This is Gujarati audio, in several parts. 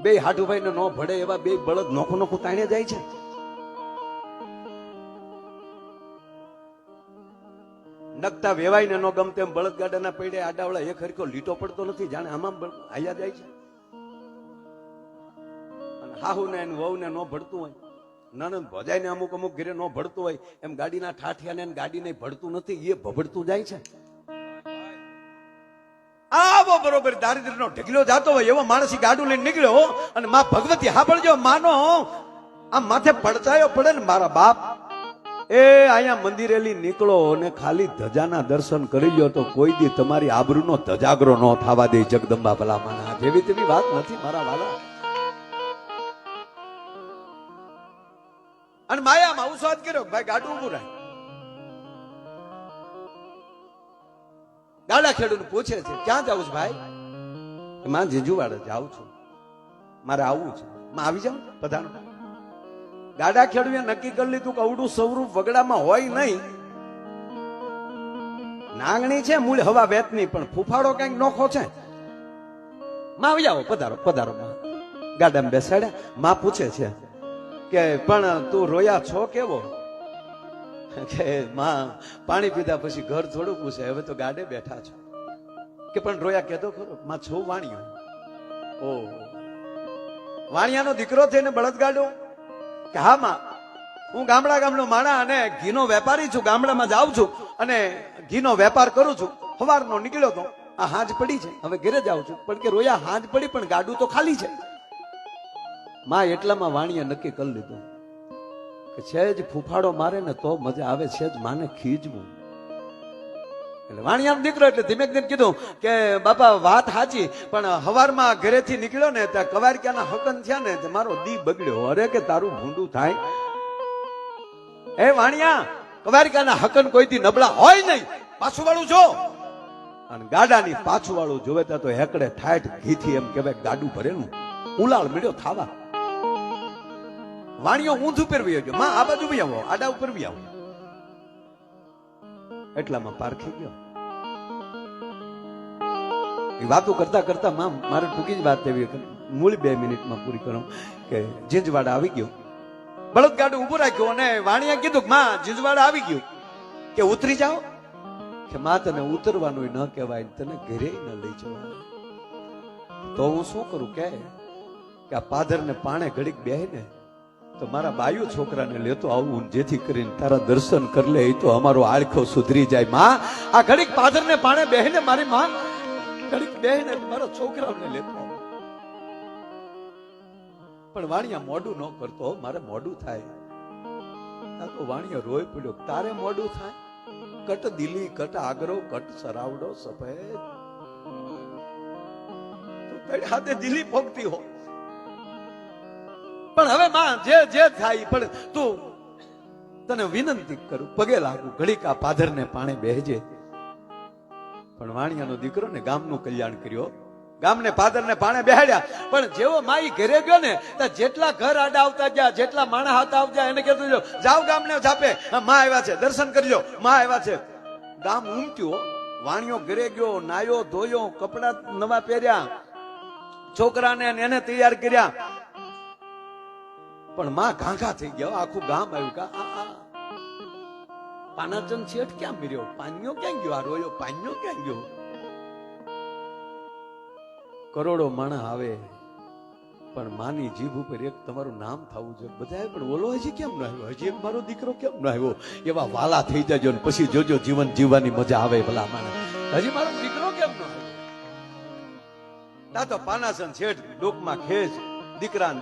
બે હાટુભાઈ ને નો ભળે એવા બે બળદ નોખું નોખું તાણે જાય છે. નકતા વેવાય ને નો ગમતે એમ બળદ ગાડાના પૈડે આડાવડા એક હરખો લીટો પડતો નથી, જાણે આમાં આયા જાય છે. અને હાહુ ને વહુ ને નો ભળતું હોય, નણંદ ભજાય ને અમુક અમુક ઘરે નો ભળતું હોય, એમ ગાડીના ઠાઠિયા ને ગાડી ને ભળતું નથી, એ ભભડતું જાય છે. આવો બરોબર દારિદ્ર્ય નો ઢગલો જાતો હોય એવો માણસ ગાડું લઈને નીકળ્યો, અને માં ભગવતી હાંભળજો, માનો આમ માથે પડચાયો પડે ને મારા બાપ, એ અહીંયા મંદિરેલી નીકળો અને ખાલી ધજાના દર્શન કરી લ્યો તો કોઈ દી તમારી આબરૂનો ધજાગરો ન થવા દે જગદંબા ભલામણા. જેવી તેવી વાત નથી મારા વાલા. અને માયામાં ઉસ્વાદ કર્યો, ભાઈ ગાડું ઉભું રાખ. ગાડા ખેડૂત પૂછે છે, ક્યાં જાવ છું ભાઈ? માં જીજુવાડે જાઉં છું, મારે આવવું છે. માં આવી જાવ, પધારો. ગાડા ખેડૂએ નક્કી કરી લીધું કે અવડું સ્વરૂપ વગડામાં હોય નહીં, નાગણી છે મૂળ હવા વેતની, પણ ફૂફાડો કઈક નોખો છે. માં આવી જાઓ, પધારો પધારો. માં ગાડામાં બેસાડ્યા. માં પૂછે છે કે પણ તું રોયા છો કેવો? કે માં પાણી પીધા પછી ઘર થોડું પૂછે, હવે તો ગાડે બેઠા છો. કે પણ રોયા કેતો ખરો? માં છો વાણિયો. ઓ વાણિયાનો દીકરો થઈને બળદગાડો? કે હા માં, હું ગામડો માણા અને ઘીનો વેપારી છું, ગામડામાં જાઉં છું અને ઘીનો વેપાર કરું છું. સવારનો નીકળ્યો તો આ હાંજ પડી છે, હવે ઘરે જાઉં છું. પણ કે રોયા હાંજ પડી પણ ગાડું તો ખાલી છે. માં એટલામાં વાણિયા નક્કી કરી લીધું કે છેજ ફૂફાડો મારે ને તો મજા આવે, છેજ માને ખીજવું. એટલે વાણિયાનો દીકરો એટલે ધીમે ધીમે કીધું કે બાપા વાત સાચી, પણ હવારમાં ઘરેથી નીકળ્યો ને ત્યાં કવારક્યાના હકન થયા ને મારો દી બગડ્યો. અરે કે તારું ભૂંડું થાય એ વાણિયા, કવારક્યાના હકન કોઈથી નબળા હોય નહીં, પાછું વાળું છો. અને ગાડાની પાછું વાળું જોવે તો હેકડે ઠાઠ ઘીથી એમ કહેવાય ગાડું ભરેલું ઉલાળ મળ્યો થાવા. વાણિયો ઊંધું પહેરવી ગયો, માં આ બાજુ બી આવો, આડા ઉપર બી આવો. એટલામાં પારખી ગયો. એ વાતો કરતા કરતા માં મારે ટૂંકી જ વાત એવી મૂળ 2 મિનિટમાં પૂરી કરું કે જીંજવાડા આવી ગયો. બળદ ગાડું ઉભું રાખ્યું અને વાણિયા કીધું માં જીંજવાડા આવી ગયું, કે ઉતરી જાઓ. કે માં તને ઉતરવાનું ન કહેવાય, તને ઘરે ન લઈ જવાય. તો હું શું કરું કે આ પાદર ને પાણે ઘડીક બેહે ને તો મારા બાયુ છોકરાને લેતો આવું, જેથી કરીને તારા દર્શન કરી લે, એ તો અમારો આળખો સુધરી જાય. માં આ ઘડીક પાદર ને પાણે બેહને, મારી માં ઘડીક બેહને મારા છોકરાને લેતો આવું. પણ વાણિયા મોડું ન કરતો, મારે મોડું થાય. આ તો વાણિયા રોય પડ્યો, તારે મોડું થાય? કટ દિલી કટ આગરો કટ સરાવડો સફેદ, હાથે દિલી પોગતી હો. પણ હવે માં જે થાય, પણ તું તને વિનંતી કરું, પગે લાગુ, ઘડીક આ પાદર ને પાણે બેહજે. પણ વાણિયાનો દીકરો ને ગામનું કલ્યાણ કર્યો, ગામને પાદર ને પાણે બેહાડ્યા. પણ જેવો માઈ ઘરે ગયો ને જેટલા ઘર આડા આવતા ગયા, જેટલા માણા હાથ આવતા, એને કહેતું જાઓ ગામને ઝાપે, માં આવ્યા છે, દર્શન કરજો, માં આવ્યા છે. ગામ ઉમટ્યું. વાણિયો ઘરે ગયો, નાયો ધોયો, કપડા નવા પહેર્યા, છોકરાને એને તૈયાર કર્યા. પણ માં ઘાંઘા થઈ ગયા. આખું ગામ આવ્યું કે પાનાચંદ શેઠ ક્યાં મર્યો, પાન્યો ક્યાં ગયો, આ રોયો પાન્યો ક્યાં ગયો. કરોડો માણસ આવે પણ માની જીભ ઉપર એક તમારું નામ થવું જોઈએ. બધા પણ ઓલો હજી કેમ ન આવ્યો, હજી એક મારો દીકરો કેમ ન આવ્યો, એવા વાલા થઈ જજો ને પછી જોજો જીવન જીવવાની મજા આવે. ભલા માણસ હજી મારો દીકરો કેમ ન આવ્યો. ના તો પાનાચંદ શેઠ ડોકમાં ખેંચ,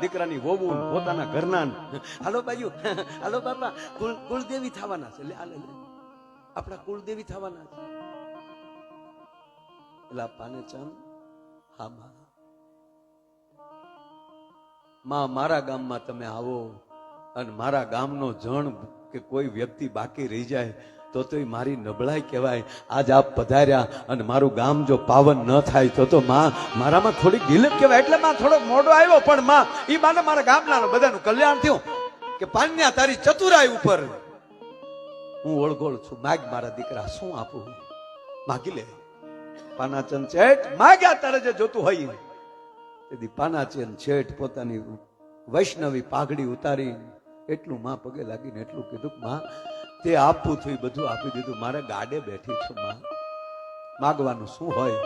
દીકરાની વહુ પોતાના ઘરના, હાલો બાજુ, હાલો બાપા, કુળદેવી થવાના છે, આપણા કુળદેવી થવાના છે. એટલે પાનેચંદ, હા માં મારા ગામમાં તમે આવો અને મારા ગામનો જણ કે કોઈ વ્યક્તિ બાકી રહી જાય તો એ મારી નબળાઈ કહેવાય. આજ આપ પધાર્યા અને મારું ગામ જો પાવન ન થાય તો માં મારામાં થોડી ગિલત કહેવાય. એટલે માં થોડો મોડો આવ્યો, પણ માં ઈ માને મારા ગામના બધાનું કલ્યાણ થયું. કે પાન્યા તારી ચતુરાઈ ઉપર હું ઓળગોળ છું, માગ મારા દીકરા, શું આપું માગી લે. પાનાચંદ શેઠ માગ્યા તારે જે જોતું હોય. તેથી પાનાચેન શેઠ પોતાની વૈષ્ણવી પાઘડી ઉતારી એટલું માં પગે લાગીને એટલું કીધું, માં તે આપવું થયું બધું આપી દીધું, મારે ગાડે બેઠી છું માં, માગવાનું શું હોય,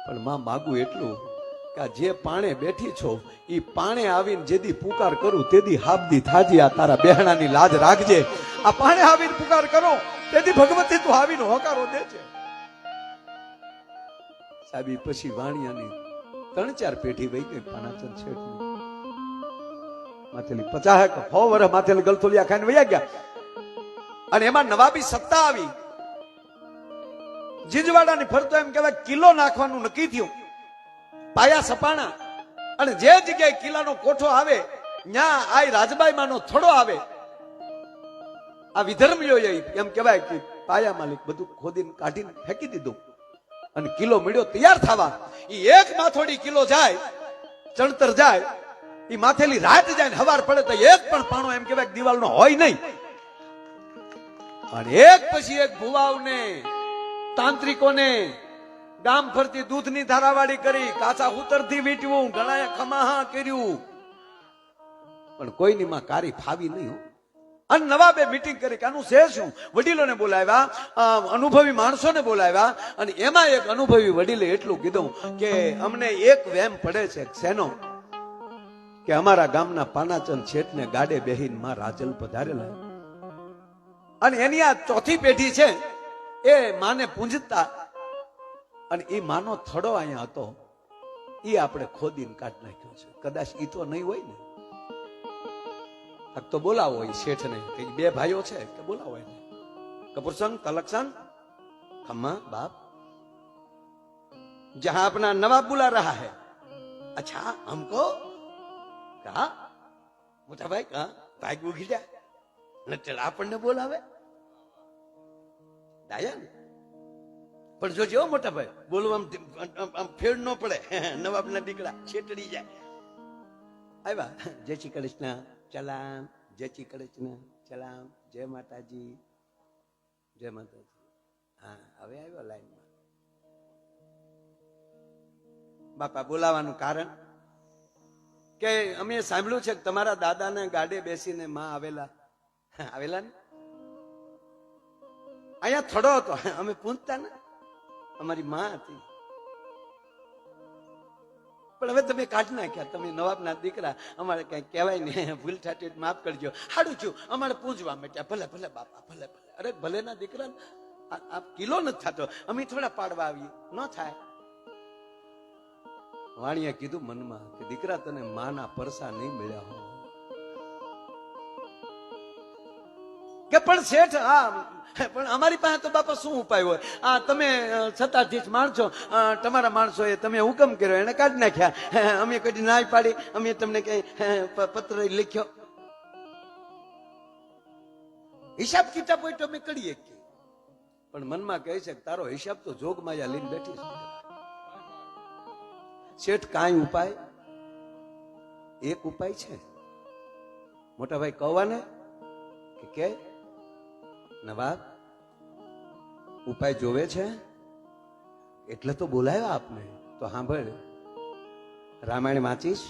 પણ માં માગું એટલું કે આ જે પાણે બેઠી છો એ પાણે આવીને જેદી પુકાર કરું તેદી હાબદી થાજી, આ તારા બેહણાની લાજ રાખજે, આ પાણે આવીને પુકાર કરો તેથી ભગવતી તું આવીને હોકારો દે છે. સાહેબ પછી વાણિયાની 3-4 પેઢી વહી ગઈ પાનાચંદ શેઠની. માથેલી 50 100 વર્ષ માથેલી ગલથોલિયા ખાઈને વયા ગયા. અને એમાં નવાબી સત્તા આવી. જીજવાડાની ફરતો એમ કહેવાય કિલ્લો નાખવાનું નક્કી થયું. પાયા સપાણા અને જે જગ્યાએ કિલ્લાનો કોઠો આવે ત્યાં આ રાજબાઈ માનો થોડો આવે. આ વિધર્મીઓ એમ કહેવાય કે પાયા માલિક બધું ખોદીને કાઢીને ફેંકી દીધું અને કિલ્લો મળ્યો તૈયાર થવા. ઈ એક માથોડી કિલ્લો જાય, ચણતર જાય, ઈ માથેલી રાત જાય ને હવાર પડે તો એક પણ પાણો એમ કહેવાય દિવાલનો હોય નહીં. અને એક પછી એક ભુવાઓને તાંત્રિકોને ગામ ફરતી દૂધની ધારાવાળી કરી, કાચા ઉતરથી વીટવું, ઘણાએ ખમાહા કર્યું, પણ કોઈની માં કારી ફાવી નહીં. અને નવાબે મીટિંગ કરી કે આનું છે શું. વડીલોને બોલાવ્યા, અનુભવી માણસોને બોલાવ્યા અને એમાં એક અનુભવી વડીલે એટલું કીધું કે અમને એક વેમ પડે છે શેનો, કે અમારા ગામના પાનાચંદ શેઠને ગાડે બેહીને માં રાજલ પધારેલા અને એની આ ચોથી પેઢી છે એ માને પૂંજતા અને એ માનો થડો અહીંયા હતો એ આપણે ખોદીને કાઢ નાખ્યો છે. કદાચ ઈ તો નહીં હોય ને તો બોલાવો એ શેઠ ને, બે ભાઈઓ છે કે બોલાવો એને. કપૂરસંગ તલકસંગ खम्मा बाप जहां अपना नवाब बुला रहा है. अच्छा हमको कहा मोटा भाई कहा भाई उगी जाए न चला આપણને બોલાવે ડાયન પણ જો મોટા ભાઈ બોલવા આમ ફેર ન પડે. નવાબના દીકરા છેટડી જાય. આવ્યા જય શ્રી કૃષ્ણ ચલામ, જય શ્રી કૃષ્ણ ચલામ, જય માતાજી જય માતાજી. હા હવે આવ્યો લાઈનમાં. બાપા બોલાવાનું કારણ કે અમે સાંભળ્યું છે કે તમારા દાદાને ગાડે બેસીને માં આવેલા ને અહીંયા થોડો હતો. અમે પૂછતા ને અમારી માં હતી પણ હવે તમે કાઢી નાખ્યા. તમે નવાબના દીકરા, અમારે કઈ કહેવાય ને, ભૂલ થાતી માફ કરજો. હાડું છું અમારે પૂજવા માંડ્યા. ભલે ભલે બાપા ભલે ભલે. અરે ભલે ના દીકરા આ કિલો નથી થતો, અમે થોડા પાડવા આવીએ ન થાય. વાણીએ કીધું મનમાં કે દીકરા તને માના પરસા નહીં મળ્યા હો કે પણ શેઠ હા પણ અમારી પાસે તો બાપા શું ઉપાય હોય. આ તમે સત્તાધીશ માણસો, તમારા માણસો એ તમે હુકમ કર્યો એને કાઢી નાખ્યા. અમે કદી ના પાડી, અમે તમને કઈ પત્ર લખ્યો. હિસાબ કિતાબ હોય તો અમે કરીએ પણ મનમાં કહે છે કે તારો હિસાબ તો જોગમાયા લઈને બેઠી છે. શેઠ કાંઈ ઉપાય, એક ઉપાય છે. મોટા ભાઈ કહેવાને કે નવાબ ઉપાય જોવે છે એટલે તો બોલાવ્યા આપને. તો સાંભળ, रामायण वाचिस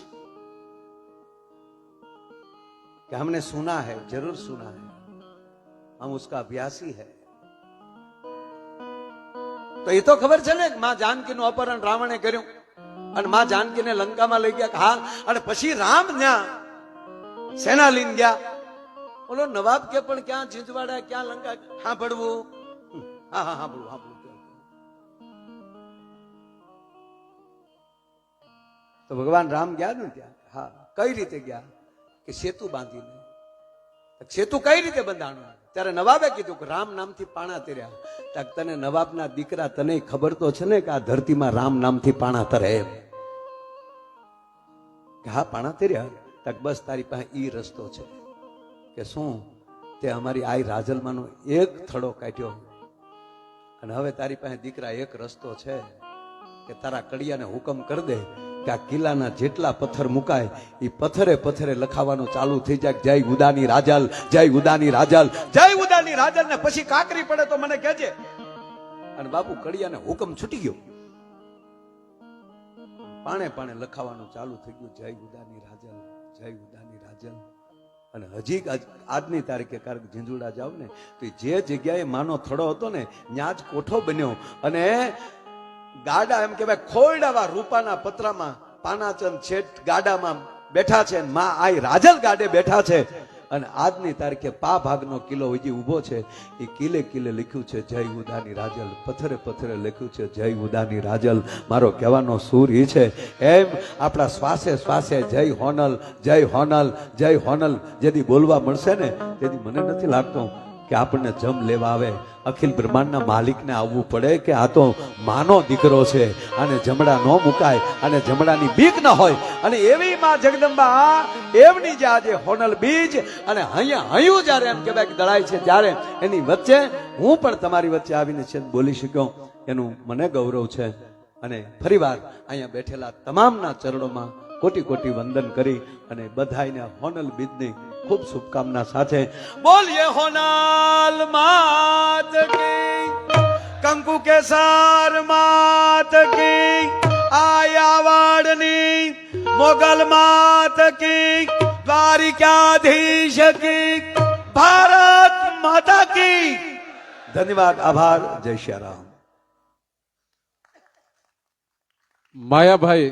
कि हमने सुना है, जरूर सुना है, हम उसका अभ्यासी है. तो ये तो खबर चले मां जानकी નું અપહરણ રાવણે કર્યું અને માं जानकी ને લંકામાં લઈ ગયા. હા, અને પછી રામ ત્યાં સેના લઈને ગયા. બોલો નવાબ કે પણ ક્યાં જીંજવાડા ક્યાં લંકા સાંભળવું. હા હા સાંભળવું સાંભળવું. તો ભગવાન રામ ગયા ને ત્યાં. હા, કઈ રીતે ગયા કે સેતુ બાંધીને. સેતુ કઈ રીતે બંધાણું? ત્યારે નવાબે કીધું કે રામ નામથી પાણા તર્યા. તને નવાબના દીકરા તને ખબર તો છે ને કે આ ધરતીમાં રામ નામથી પાણા તરે એમ. કે હા પાણા તર્યા. તક બસ તારી પાસે ઈ રસ્તો છે કે શું તે અમારી આઈ રાજલમાંનો એક થડો કાઢ્યો અને હવે તારી પાસે દીકરા એક રસ્તો છે કે તારા કડિયાને હુકમ કરી દે કે આ કિલ્લાના જેટલા પથ્થર મુકાય એ પથ્થરે પથ્થરે લખાવાનું ચાલુ થઈ જાય. જય ઉદાની રાજલ, જય ઉદાની રાજલ, જય ઉદાની રાજલ. ને પછી કાકરી પડે તો મને કહેજે. અને બાપુ કડિયાને હુકમ છૂટી ગયો. પાણે પાણે લખાવાનું ચાલુ થઈ ગયું, જય ઉદાની રાજલ, જય ઉદાની રાજલ. અને હજી આજની તારીખે કારણ ઝીંઝુડા જાવ ને તો જે જગ્યાએ માનો થડો હતો ને ત્યાં જ કોઠો બન્યો. અને ગાડા એમ કહેવાય ખોરડાવા રૂપાના પતરામાં પાનાચંદ શેઠ ગાડામાં બેઠા છે, માં આઈ રાજલ ગાડે બેઠા છે. અને આજની તારીખે પા ભાગનો કિલ્લો હજી ઊભો છે. એ કિલ્લે કિલ્લે લખ્યું છે જય ઉદાની રાજલ, પથ્થરે પથ્થરે લખ્યું છે જય ઉદાની રાજલ. મારો કહેવાનો સૂર એ છે, એમ આપણા શ્વાસે શ્વાસે જય હોનલ, જય હોનલ, જય હોનલ જેથી બોલવા મળશે ને તેથી મને નથી લાગતું કે આપણને જમ લેવા આવે. અખિલ બ્રહ્માંડના માલિકને આવવું પડે કે આ તો માનો દીકરો છે, અને જમડા ન મુકાય, અને જમડાની બીક ન હોય. અને એવી માં જગદંબા એમની જે આજે હોનલ બીજ અને અહીંયા હયું જ્યારે એમ કહેવાય કે દળાય છે, જ્યારે એની વચ્ચે હું પણ તમારી વચ્ચે આવીને છે બોલી શક્યો એનું મને ગૌરવ છે. અને ફરીવાર અહીંયા બેઠેલા તમામના ચરણોમાં કોટી કોટી વંદન કરી અને બધાઈને હોનલ બીજની ખૂબ શુભકામના સાથે બોલીએ હોનલ માત કી, કંકુ કેસર માત કી, આયાવાડની મોગલ માત કી, દ્વારિકાધીશ કી, ભારત માતા કી. ધન્યવાદ, આભાર, જય શ્રી રામ. માયાભાઈ